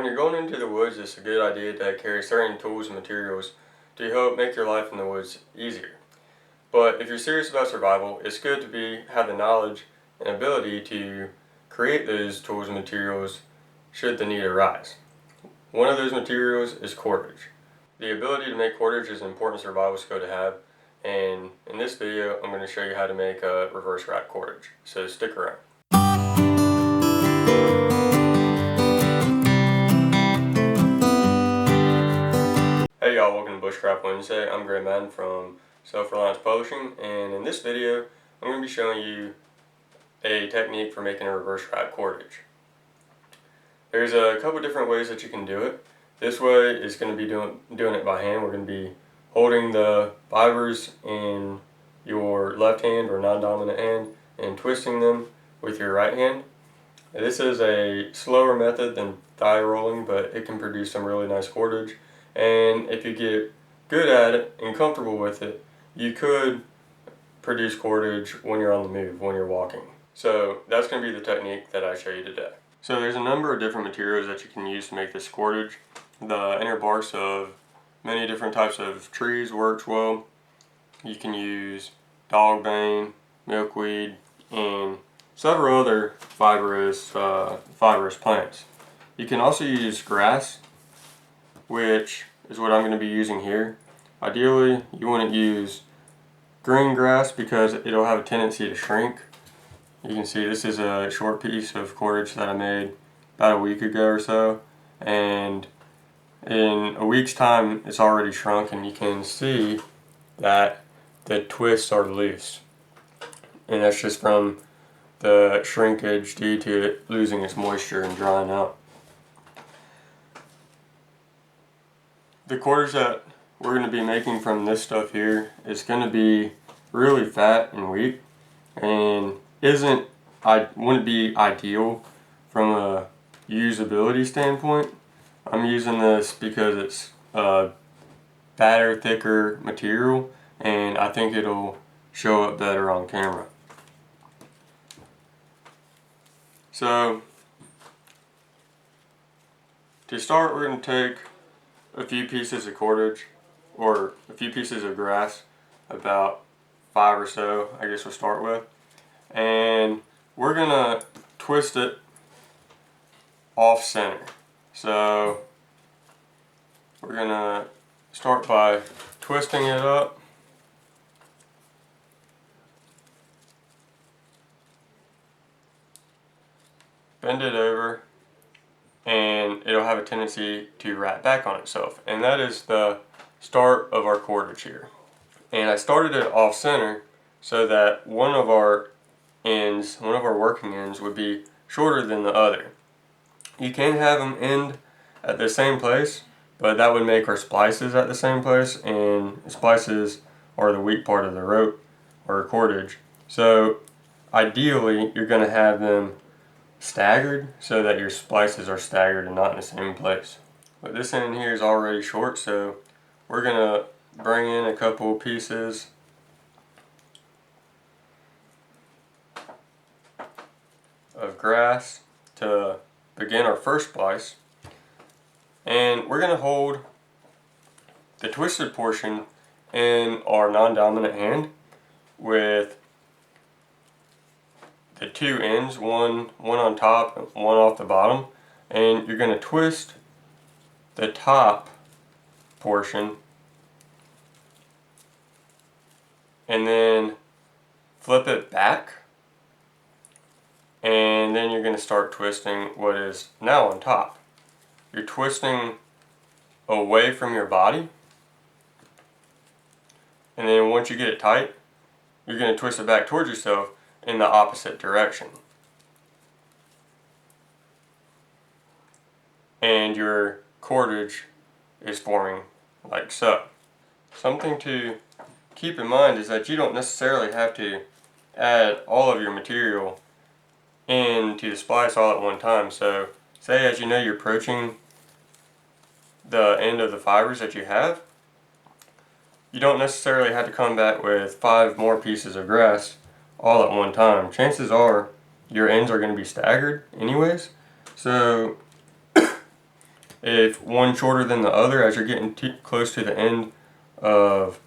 when you're going into the woods, it's a good idea to carry certain tools and materials to help make your life in the woods easier. But if you're serious about survival, it's good to have the knowledge and ability to create those tools and materials should the need arise. One of those materials is cordage. The ability to make cordage is an important survival skill to have, and in this video I'm going to show you how to make a reverse wrap cordage, so stick around. Hey y'all, welcome to Bushcraft Wednesday. I'm Greg Madden from Self-Reliance Publishing, and in this video I'm going to be showing you a technique for making a reverse wrap cordage. There's a couple different ways that you can do it. This way is going to be doing it by hand. We're going to be holding the fibers in your left hand or non-dominant hand and twisting them with your right hand. This is a slower method than thigh rolling, but it can produce some really nice cordage. And if you get good at it and comfortable with it, you could produce cordage when you're on the move, when you're walking. So that's going to be the technique that I show you today. So there's a number of different materials that you can use to make this cordage. The inner barks of many different types of trees works well. You can use dogbane, milkweed, and several other fibrous plants. You can also use grass, which is what I'm going to be using here. Ideally, you want to use green grass because it'll have a tendency to shrink. You can see this is a short piece of cordage that I made about a week ago or so, and in a week's time it's already shrunk, and you can see that the twists are loose, and that's just from the shrinkage due to it losing its moisture and drying out. The cordage that we're going to be making from this stuff here is going to be really fat and weak, and wouldn't be ideal from a usability standpoint. I'm using this because it's a fatter, thicker material, and I think it'll show up better on camera. So to start, we're going to take a few pieces of cordage, or a few pieces of grass, about 5 or so I guess we'll start with, and we're going to twist it off center. So we're going to start by twisting it up, bend it over, and it'll have a tendency to wrap back on itself. And that is the start of our cordage here. And I started it off center so that one of our working ends would be shorter than the other. You can have them end at the same place, but that would make our splices at the same place, and splices are the weak part of the rope or cordage. So ideally you're going to have them staggered so that your splices are staggered and not in the same place. But this end here is already short, so we're going to bring in a couple pieces of grass to begin our first splice, and we're going to hold the twisted portion in our non-dominant hand with the two ends, one on top and one off the bottom, and you're going to twist the top portion and then flip it back, and then you're going to start twisting what is now on top. You're twisting away from your body, and then once you get it tight, you're going to twist it back towards yourself in the opposite direction. And your cordage is forming like so. Something to keep in mind is that you don't necessarily have to add all of your material into the splice all at one time. So say as you know you're approaching the end of the fibers that you have, you don't necessarily have to come back with 5 more pieces of grass all at one time. Chances are your ends are going to be staggered anyways, so if one shorter than the other, as you're getting close to the end of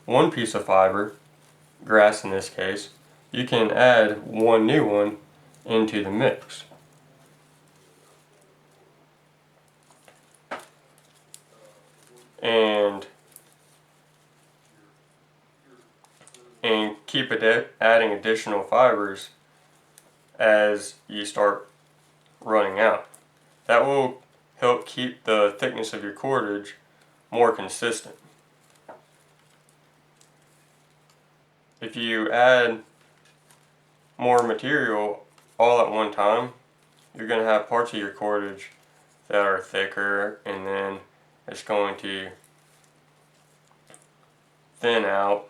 one piece of fiber, grass in this case, you can add one new one into the mix. And keep adding additional fibers as you start running out. That will help keep the thickness of your cordage more consistent. If you add more material all at one time, you're going to have parts of your cordage that are thicker, and then it's going to thin out,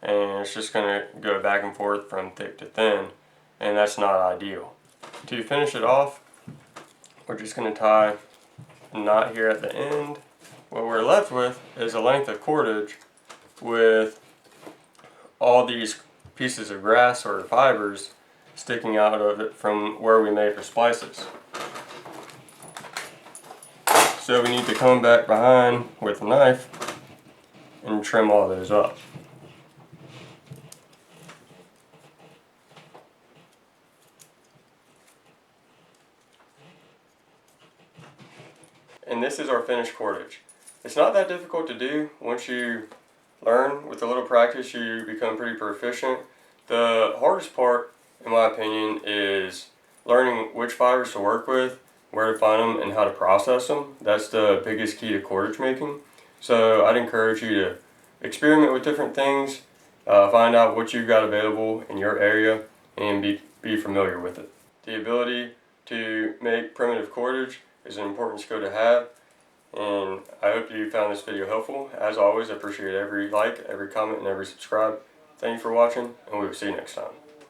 and it's just going to go back and forth from thick to thin, and that's not ideal. To finish it off, we're just going to tie a knot here at the end. What we're left with is a length of cordage with all these pieces of grass or fibers sticking out of it from where we made our splices. So we need to come back behind with a knife and trim all those up. And this is our finished cordage. It's not that difficult to do. Once you learn, with a little practice, you become pretty proficient. The hardest part, in my opinion, is learning which fibers to work with, where to find them, and how to process them. That's the biggest key to cordage making. So I'd encourage you to experiment with different things, find out what you've got available in your area, and be familiar with it. The ability to make primitive cordage is an important skill to have, and I hope you found this video helpful. As always, I appreciate every like, every comment, and every subscribe. Thank you for watching, and we will see you next time.